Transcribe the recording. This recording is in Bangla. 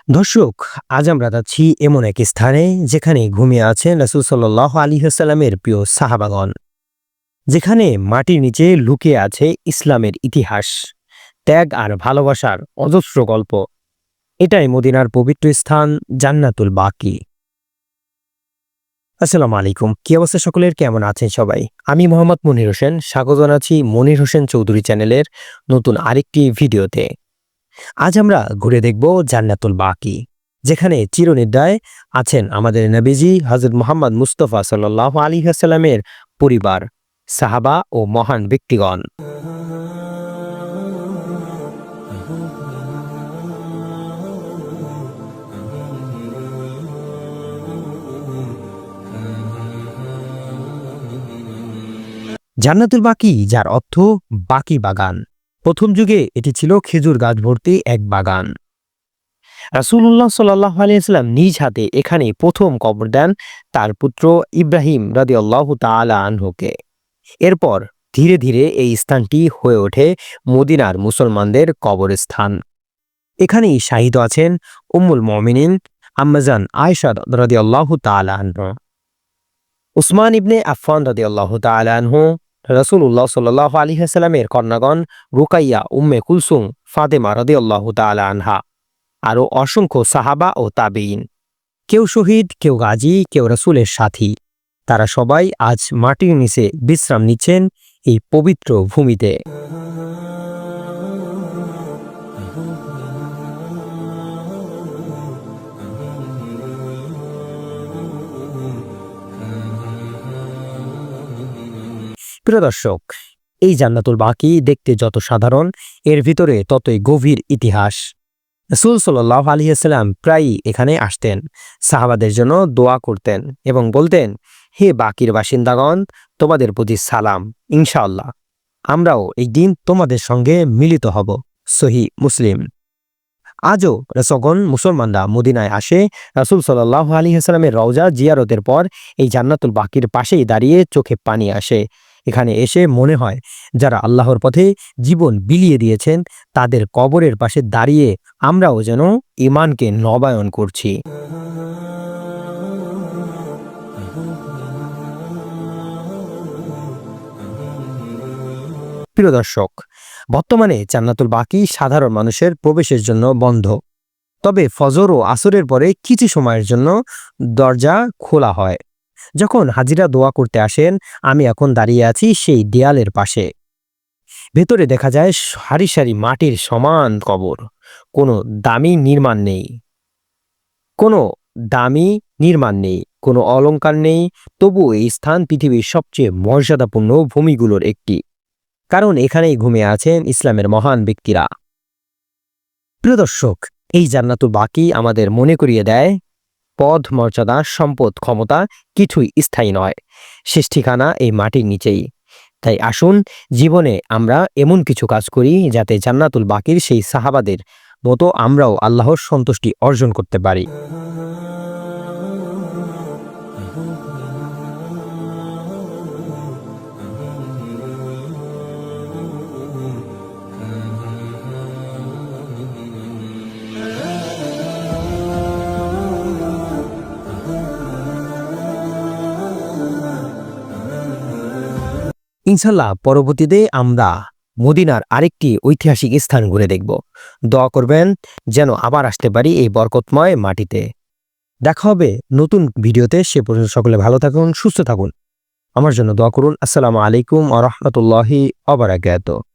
দর্শক, আজ আমরা যাচ্ছি এমন এক স্থানে যেখানে ঘুমিয়ে আছেন রাসূল সাল্লাল্লাহু আলাইহি ওয়াসাল্লামের প্রিয় সাহাবাগণ, যেখানে মাটির নিচে লুকিয়ে আছে ইসলামের ইতিহাস, ত্যাগ আর ভালোবাসার অজস্র গল্প। এটাই মদিনার পবিত্র স্থান জান্নাতুল বাকি। আসসালামু আলাইকুম, কি অবস্থা সকলের? কেমন আছেন সবাই? আমি মোহাম্মদ মনির হোসেন, স্বাগত জানাচ্ছি মনির হোসেন চৌধুরী চ্যানেলের নতুন আরেকটি ভিডিওতে। আজ আমরা ঘুরে দেখব জান্নাতুল বাকি, যেখানে চিরনিদ্রায় আছেন আমাদের নবীজি হযরত মুহাম্মদ মুস্তাফা সাল্লাল্লাহু আলাইহি ওয়াসাল্লামের পরিবার, সাহাবা ও মহান ব্যক্তিগণ। জান্নাতুল বাকি, যার অর্থ বাকি বাগান। প্রথম যুগে এটি ছিল খেজুর গাছ ভর্তি এক বাগান। রাসূলুল্লাহ সাল্লাল্লাহু আলাইহি ওয়াসাল্লাম নিজ হাতে এখানে প্রথম কবর দেন তার পুত্র ইব্রাহিম রাদিয়াল্লাহু তাআলা আনহুকে। এরপর ধীরে ধীরে এই স্থানটি হয়ে ওঠে মদিনার মুসলমানদের কবরস্থান। এখানেই শাহিদ আছেন উম্মুল মুমিনিন আম্মাজান আয়েশা রাদিয়াল্লাহু তাআলা আনহা, উসমান ইবনে আফফান রাদিয়াল্লাহু তাআলা আনহু, রাসূলুল্লাহ সাল্লাল্লাহু আলাইহি ওয়াসাল্লামের কন্যাগণ রুকাইয়া, উম্মে কুলসুম, ফাতেমা রাদিয়াল্লাহু তাআলা আনহা, আরও অসংখ্য সাহাবা ও তাবেঈন। কেউ শহীদ, কেউ গাজী, কেউ রাসূলের সাথী। তারা সবাই আজ মাটির নিচে বিশ্রাম নিচ্ছেন এই পবিত্র ভূমিতে। প্রিয় দর্শক, এই জান্নাতুল বাকি দেখতে যত সাধারণ, এর ভিতরে ততই গভীর ইতিহাস। রাসূল সাল্লাল্লাহু আলাইহি ওয়াসাল্লাম প্রায়ই এখানে আসতেন, সাহাবাদের জন্য দোয়া করতেন এবং বলতেন, হে বাকির বাসিন্দাগণ, তোমাদের প্রতি সালাম, ইনশাআল্লাহ আমরাও এই দিন তোমাদের সঙ্গে মিলিত হব। সহিহ মুসলিম। আজও যখন মুসলমানরা মদিনায় আসে, রাসূল সাল্লাল্লাহু আলাইহি ওয়াসাল্লামের রওজা জিয়ারতের পর এই জান্নাতুল বাকির পাশেই দাঁড়িয়ে চোখে পানি আসে। এখানে এসে মনে হয় যারা আল্লাহর পথে জীবন বিলিয়ে দিয়েছেন তাদের কবরের পাশে দাঁড়িয়ে আমরাও যেন ঈমানকে নবায়ন করছি। প্রিয় দর্শক, বর্তমানে জান্নাতুল বাকি সাধারণ মানুষের প্রবেশের জন্য বন্ধ। তবে ফজর ও আসরের পরে কিছু সময়ের জন্য দরজা খোলা হয়। যখন হাজিরা দোয়া করতে আসেন, আমি এখন দাঁড়িয়ে আছি সেই দেয়ালের পাশে। ভেতরে দেখা যায় সারি সারি মাটির সমান কবর। কোনো দামি নির্মাণ নেই, কোনো দামি নির্মাণ নেই, কোনো অলংকার নেই। তবুও এই স্থান পৃথিবীর সবচেয়ে মর্যাদাপূর্ণ ভূমিগুলোর একটি, কারণ এখানেই ঘুমিয়ে আছেন ইসলামের মহান ব্যক্তিরা। প্রিয় দর্শক, এই জান্নাতুল বাকি আমাদের মনে করিয়ে দেয় পদ, মর্যাদা, সম্পদ, ক্ষমতা কিছুই স্থায়ী নয়, শেষ ঠিকানা এই মাটির নিচেই। তাই আসুন জীবনে আমরা এমন কিছু কাজ করি যাতে জান্নাতুল বাকির সেই সাহাবাদের মতো আমরাও আল্লাহর সন্তুষ্টি অর্জন করতে পারি। ইনশাল্লাহ পরবর্তীতে আমরা মদিনার আরেকটি ঐতিহাসিক স্থান ঘুরে দেখব। দোয়া করবেন যেন আবার আসতে পারি এই বরকতময় মাটিতে। দেখা হবে নতুন ভিডিওতে, সে পর্যন্ত সকলে ভালো থাকুন, সুস্থ থাকুন। আমার জন্য দোয়া করুন। আসসালামু আলাইকুম ওয়া রাহমাতুল্লাহি ওয়া বারাকাতুহু।